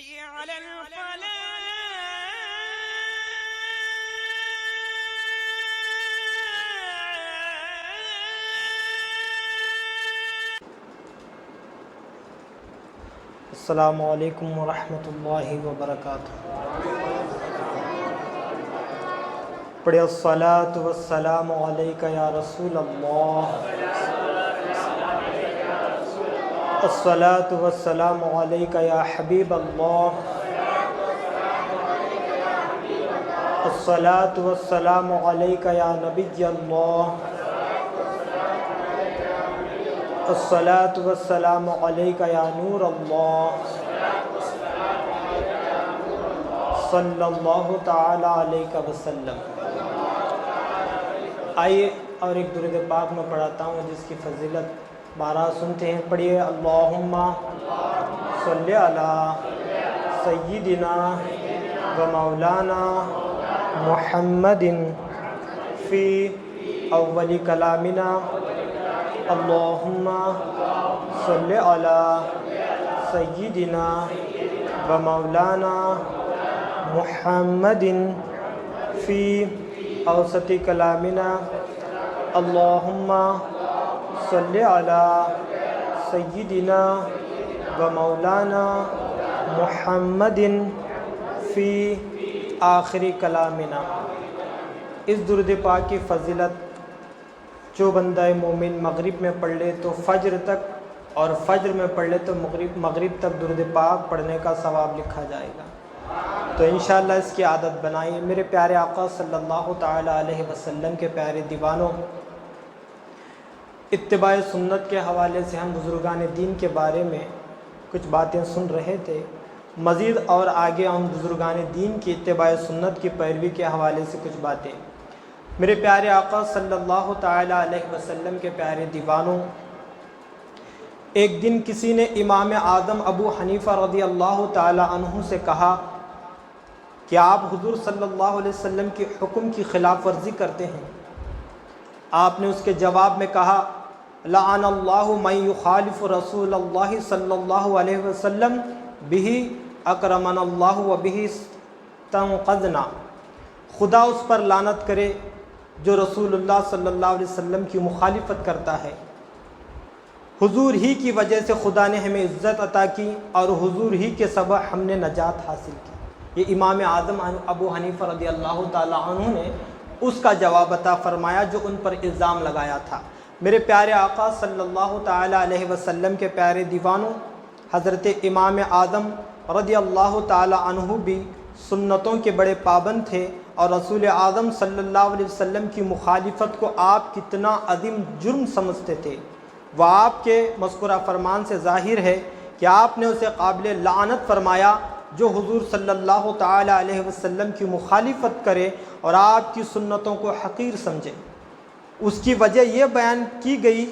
حي على الفلاح. السلام علیکم ورحمۃ اللہ وبرکاتہ. پڑھے الصلاۃ والسلام علیک یا رسول اللہ. الصلاۃ والسلام علیک یا حبیب اللہ. الصلاۃ والسلام علیک یا نبی اللہ. الصلاۃ والسلام علیک یا نور اللہ. صلی اللہ تعالی علیہ وسلم. آئیے اور ایک درود پاک میں پڑھاتا ہوں جس کی فضیلت بارہ سنتے ہیں. پڑھیے اللہم صلی علی سیدنا و مولانا محمد فی اول کلامنا. اللہم صلی علی سیدنا و مولانا محمد فی اوسط کلامنا. اللہم صلی علی سیدنا و مولانا محمد فی آخری کلامنا. اس درود پاک کی فضیلت جو بندہ مومن مغرب میں پڑھ لے تو فجر تک، اور فجر میں پڑھ لے تو مغرب تک درود پاک پڑھنے کا ثواب لکھا جائے گا. تو انشاءاللہ اس کی عادت بنائیے. میرے پیارے آقا صلی اللہ تعالی علیہ وسلم کے پیارے دیوانوں، اتباع سنت کے حوالے سے ہم بزرگان دین کے بارے میں کچھ باتیں سن رہے تھے. مزید اور آگے ہم بزرگان دین کی اتباع سنت کی پیروی کے حوالے سے کچھ باتیں. میرے پیارے آقا صلی اللہ تعالی علیہ وسلم کے پیارے دیوانوں، ایک دن کسی نے امام اعظم ابو حنیفہ رضی اللہ تعالی عنہ سے کہا کہ آپ حضور صلی اللہ علیہ وسلم کی حکم کی خلاف ورزی کرتے ہیں. آپ نے اس کے جواب میں کہا لعن اللہ من یخالف رسول اللہ صلی اللہ علیہ وسلم بہ اکرمنا اللہ و بہ تنقذنا. خدا اس پر لعنت کرے جو رسول اللہ صلی اللہ علیہ وسلم کی مخالفت کرتا ہے. حضور ہی کی وجہ سے خدا نے ہمیں عزت عطا کی اور حضور ہی کے سبب ہم نے نجات حاصل کی. یہ امام اعظم ابو حنیفہ رضی اللہ تعالی عنہ نے اس کا جواب عطا فرمایا جو ان پر الزام لگایا تھا. میرے پیارے آقا صلی اللہ تعالی علیہ وسلم کے پیارے دیوانوں، حضرت امام اعظم رضی اللہ تعالی عنہ بھی سنتوں کے بڑے پابند تھے، اور رسول اعظم صلی اللہ علیہ وسلم کی مخالفت کو آپ کتنا عظیم جرم سمجھتے تھے. وہ آپ کے مذکورہ فرمان سے ظاہر ہے کہ آپ نے اسے قابل لعنت فرمایا جو حضور صلی اللہ تعالی علیہ وسلم کی مخالفت کرے اور آپ کی سنتوں کو حقیر سمجھے. اس کی وجہ یہ بیان کی گئی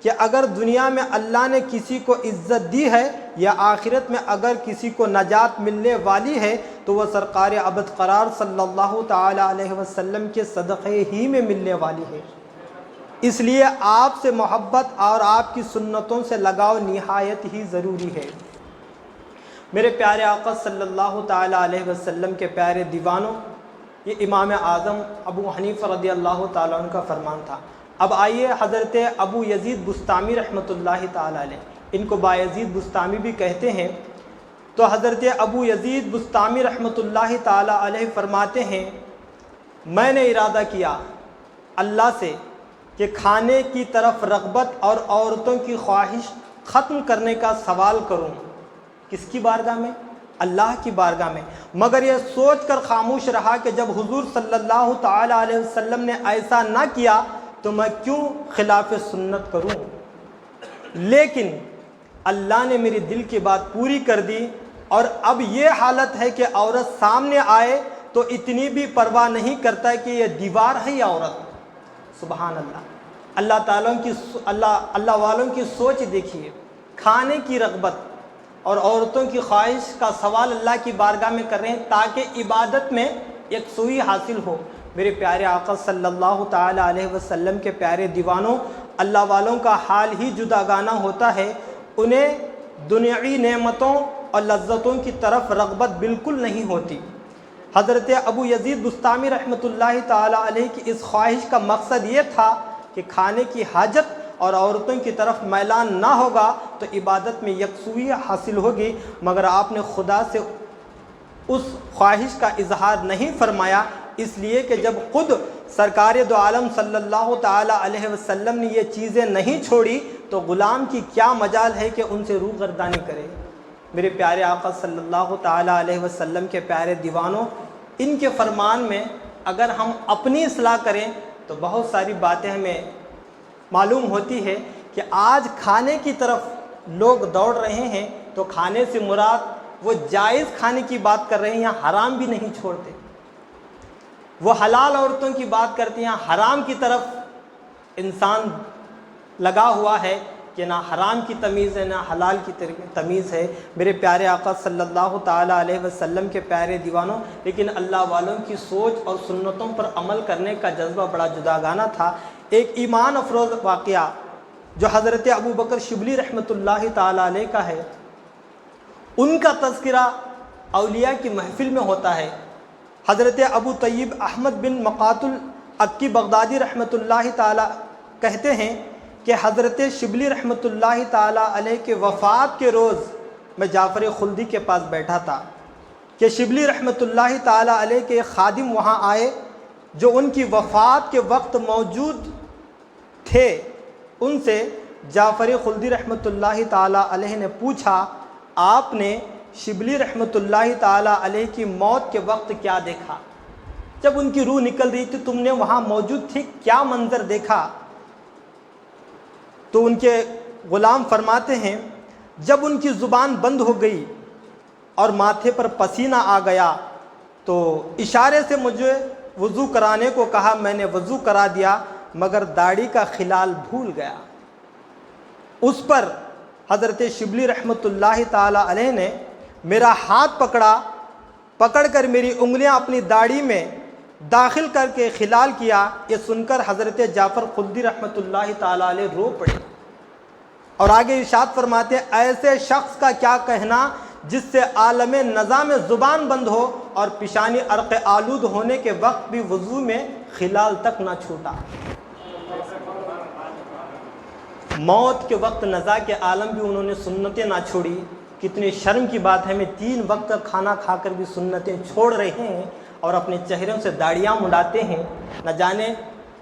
کہ اگر دنیا میں اللہ نے کسی کو عزت دی ہے یا آخرت میں اگر کسی کو نجات ملنے والی ہے تو وہ سرکار ابد قرار صلی اللہ تعالی علیہ وسلم کے صدقے ہی میں ملنے والی ہے. اس لیے آپ سے محبت اور آپ کی سنتوں سے لگاؤ نہایت ہی ضروری ہے. میرے پیارے آقا صلی اللہ تعالی علیہ وسلم کے پیارے دیوانوں، یہ امام اعظم ابو حنیفہ رضی اللہ تعالیٰ عنہ کا فرمان تھا. اب آئیے حضرت ابو یزید بستامی رحمۃ اللہ تعالی علیہ، ان کو بایزید بستامی بھی کہتے ہیں. تو حضرت ابو یزید بستامی رحمۃ اللہ تعالی علیہ فرماتے ہیں میں نے ارادہ کیا اللہ سے کہ کھانے کی طرف رغبت اور عورتوں کی خواہش ختم کرنے کا سوال کروں. کس کی بارگاہ میں؟ اللہ کی بارگاہ میں. مگر یہ سوچ کر خاموش رہا کہ جب حضور صلی اللہ تعالی علیہ وسلم نے ایسا نہ کیا تو میں کیوں خلاف سنت کروں. لیکن اللہ نے میری دل کی بات پوری کر دی، اور اب یہ حالت ہے کہ عورت سامنے آئے تو اتنی بھی پرواہ نہیں کرتا کہ یہ دیوار ہے یا عورت. سبحان اللہ. اللہ تعالیٰ کی اللہ والوں کی سوچ دیکھیے. کھانے کی رغبت اور عورتوں کی خواہش کا سوال اللہ کی بارگاہ میں کر رہے ہیں تاکہ عبادت میں یکسوئی حاصل ہو. میرے پیارے آقا صلی اللہ تعالی علیہ وسلم کے پیارے دیوانوں، اللہ والوں کا حال ہی جداگانہ ہوتا ہے. انہیں دنیاوی نعمتوں اور لذتوں کی طرف رغبت بالکل نہیں ہوتی۔ حضرت ابو یزید بستامی رحمۃ اللہ تعالی علیہ کی اس خواہش کا مقصد یہ تھا کہ کھانے کی حاجت اور عورتوں کی طرف میلان نہ ہوگا تو عبادت میں یکسوئی حاصل ہوگی، مگر آپ نے خدا سے اس خواہش کا اظہار نہیں فرمایا، اس لیے کہ جب خود سرکار دو عالم صلی اللہ تعالی علیہ وسلم نے یہ چیزیں نہیں چھوڑی تو غلام کی کیا مجال ہے کہ ان سے روگردانی کرے۔ میرے پیارے آقا صلی اللہ تعالی علیہ وسلم کے پیارے دیوانوں، ان کے فرمان میں اگر ہم اپنی اصلاح کریں تو بہت ساری باتیں ہمیں معلوم ہوتی ہے کہ آج کھانے کی طرف لوگ دوڑ رہے ہیں تو کھانے سے مراد وہ جائز کھانے کی بات کر رہے ہیں، یہاں حرام بھی نہیں چھوڑتے۔ وہ حلال عورتوں کی بات کرتے ہیں، حرام کی طرف انسان لگا ہوا ہے کہ نہ حرام کی تمیز ہے نہ حلال کی تمیز ہے۔ میرے پیارے آقا صلی اللہ تعالی علیہ وسلم کے پیارے دیوانوں، لیکن اللہ والوں کی سوچ اور سنتوں پر عمل کرنے کا جذبہ بڑا جداگانہ تھا۔ ایک ایمان افروز واقعہ جو حضرت ابو بکر شبلی رحمۃ اللہ تعالی علیہ کا ہے، ان کا تذکرہ اولیاء کی محفل میں ہوتا ہے۔ حضرت ابو طیب احمد بن مقاتل اکی بغدادی رحمۃ اللہ تعالی کہتے ہیں کہ حضرت شبلی رحمۃ اللہ تعالی علیہ کے وفات کے روز میں جعفر خلدی کے پاس بیٹھا تھا کہ شبلی رحمۃ اللہ تعالی علیہ کے خادم وہاں آئے جو ان کی وفات کے وقت موجود تھے۔ ان سے جعفر خلدی رحمۃ اللہ تعالی علیہ نے پوچھا، آپ نے شبلی رحمۃ اللہ تعالی علیہ کی موت کے وقت کیا دیکھا؟ جب ان کی روح نکل رہی تھی تم نے وہاں موجود تھی، کیا منظر دیکھا؟ تو ان کے غلام فرماتے ہیں، جب ان کی زبان بند ہو گئی اور ماتھے پر پسینہ آ گیا تو اشارے سے مجھے وضو کرانے کو کہا، میں نے وضو کرا دیا مگر داڑھی کا خلال بھول گیا۔ اس پر حضرت شبلی رحمۃ اللہ تعالی علیہ نے میرا ہاتھ پکڑ کر میری انگلیاں اپنی داڑھی میں داخل کر کے خلال کیا۔ یہ سن کر حضرت جعفر خلدی رحمۃ اللہ تعالی علیہ رو پڑے اور آگے ارشاد فرماتے ہیں، ایسے شخص کا کیا کہنا جس سے عالم نظام زبان بند ہو اور پیشانی عرق آلود ہونے کے وقت بھی وضو میں خلال تک نہ چھوٹا۔ موت کے وقت نزا کے عالم بھی انہوں نے سنتیں نہ چھوڑی۔ کتنی شرم کی بات ہے، ہمیں 3 وقت کا کھانا کھا کر بھی سنتیں چھوڑ رہے ہیں اور اپنے چہروں سے داڑیاں مڈاتے ہیں، نہ جانے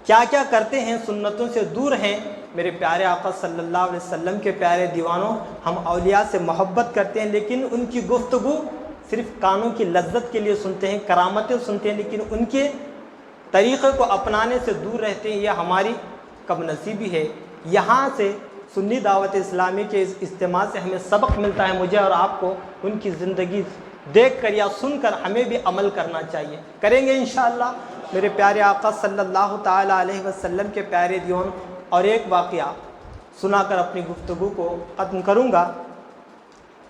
کیا کیا کرتے ہیں، سنتوں سے دور ہیں۔ میرے پیارے آقا صلی اللہ علیہ وسلم کے پیارے دیوانوں، ہم اولیاء سے محبت کرتے ہیں لیکن ان کی گفتگو صرف کانوں کی لذت کے لیے سنتے ہیں، کرامتیں سنتے ہیں، لیکن ان کے طریقے کو اپنانے سے دور رہتے ہیں۔ یہ ہماری کم نصیبی ہے۔ یہاں سے سنی دعوت اسلامی کے اس اجتماع سے ہمیں سبق ملتا ہے، مجھے اور آپ کو ان کی زندگی دیکھ کر یا سن کر ہمیں بھی عمل کرنا چاہیے، کریں گے انشاءاللہ۔ میرے پیارے آقا صلی اللہ تعالی علیہ وسلم کے پیارے دیوان، اور ایک واقعہ سنا کر اپنی گفتگو کو ختم کروں گا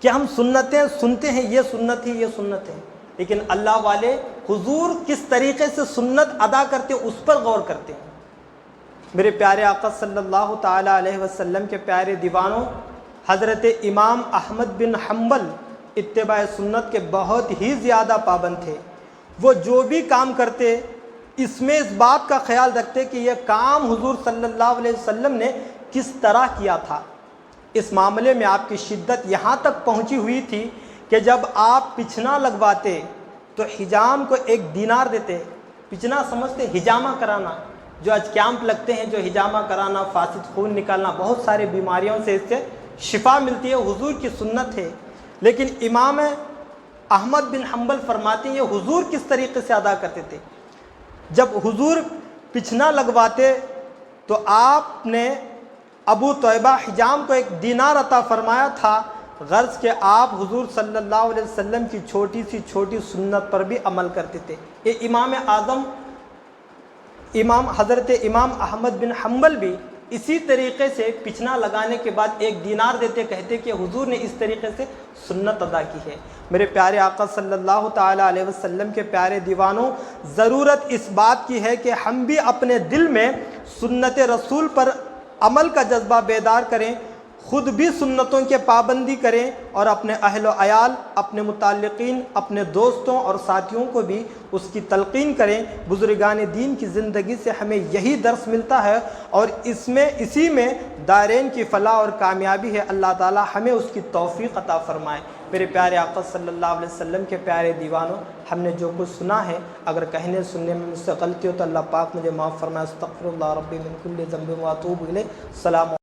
کہ ہم سنتیں سنتے ہیں، یہ سنت ہے، یہ سنت ہے، لیکن اللہ والے حضور کس طریقے سے سنت ادا کرتے اس پر غور کرتے ہیں۔ میرے پیارے آقا صلی اللہ تعالی علیہ وسلم کے پیارے دیوانوں، حضرت امام احمد بن حنبل اتباع سنت کے بہت ہی زیادہ پابند تھے۔ وہ جو بھی کام کرتے اس میں اس بات کا خیال رکھتے کہ یہ کام حضور صلی اللہ علیہ وسلم نے کس طرح کیا تھا۔ اس معاملے میں آپ کی شدت یہاں تک پہنچی ہوئی تھی کہ جب آپ پچھنا لگواتے تو حجام کو 1 دینار دیتے۔ پچھنا سمجھتے حجامہ کرانا، جو آج کیمپ لگتے ہیں، جو حجامہ کرانا، فاسد خون نکالنا، بہت سارے بیماریوں سے اس سے شفا ملتی ہے، حضور کی سنت ہے۔ لیکن امام احمد بن حنبل فرماتے ہیں یہ حضور کس طریقے سے ادا کرتے تھے۔ جب حضور پچھنا لگواتے تو آپ نے ابو طیبہ حجام کو 1 دینار عطا فرمایا تھا، غرض کہ آپ حضور صلی اللہ علیہ وسلم کی چھوٹی سی چھوٹی سنت پر بھی عمل کرتے تھے۔ یہ امام اعظم حضرت امام احمد بن حنبل بھی اسی طریقے سے پچھنا لگانے کے بعد 1 دینار دیتے، کہتے کہ حضور نے اس طریقے سے سنت ادا کی ہے۔ میرے پیارے آقا صلی اللہ تعالی علیہ وسلم کے پیارے دیوانوں، ضرورت اس بات کی ہے کہ ہم بھی اپنے دل میں سنت رسول پر عمل کا جذبہ بیدار کریں، خود بھی سنتوں کے پابندی کریں اور اپنے اہل و عیال، اپنے متعلقین، اپنے دوستوں اور ساتھیوں کو بھی اس کی تلقین کریں۔ بزرگان دین کی زندگی سے ہمیں یہی درس ملتا ہے، اور اسی میں دارین کی فلاح اور کامیابی ہے۔ اللہ تعالی ہمیں اس کی توفیق عطا فرمائے۔ میرے پیارے آقا صلی اللہ علیہ وسلم کے پیارے دیوانوں، ہم نے جو کچھ سنا ہے، اگر کہنے سننے میں مجھ سے غلطی ہو تو اللہ پاک مجھے معاف فرمائے۔ استغفر اللہ ربی من کل ذنب و اتوب الیہ۔ السلام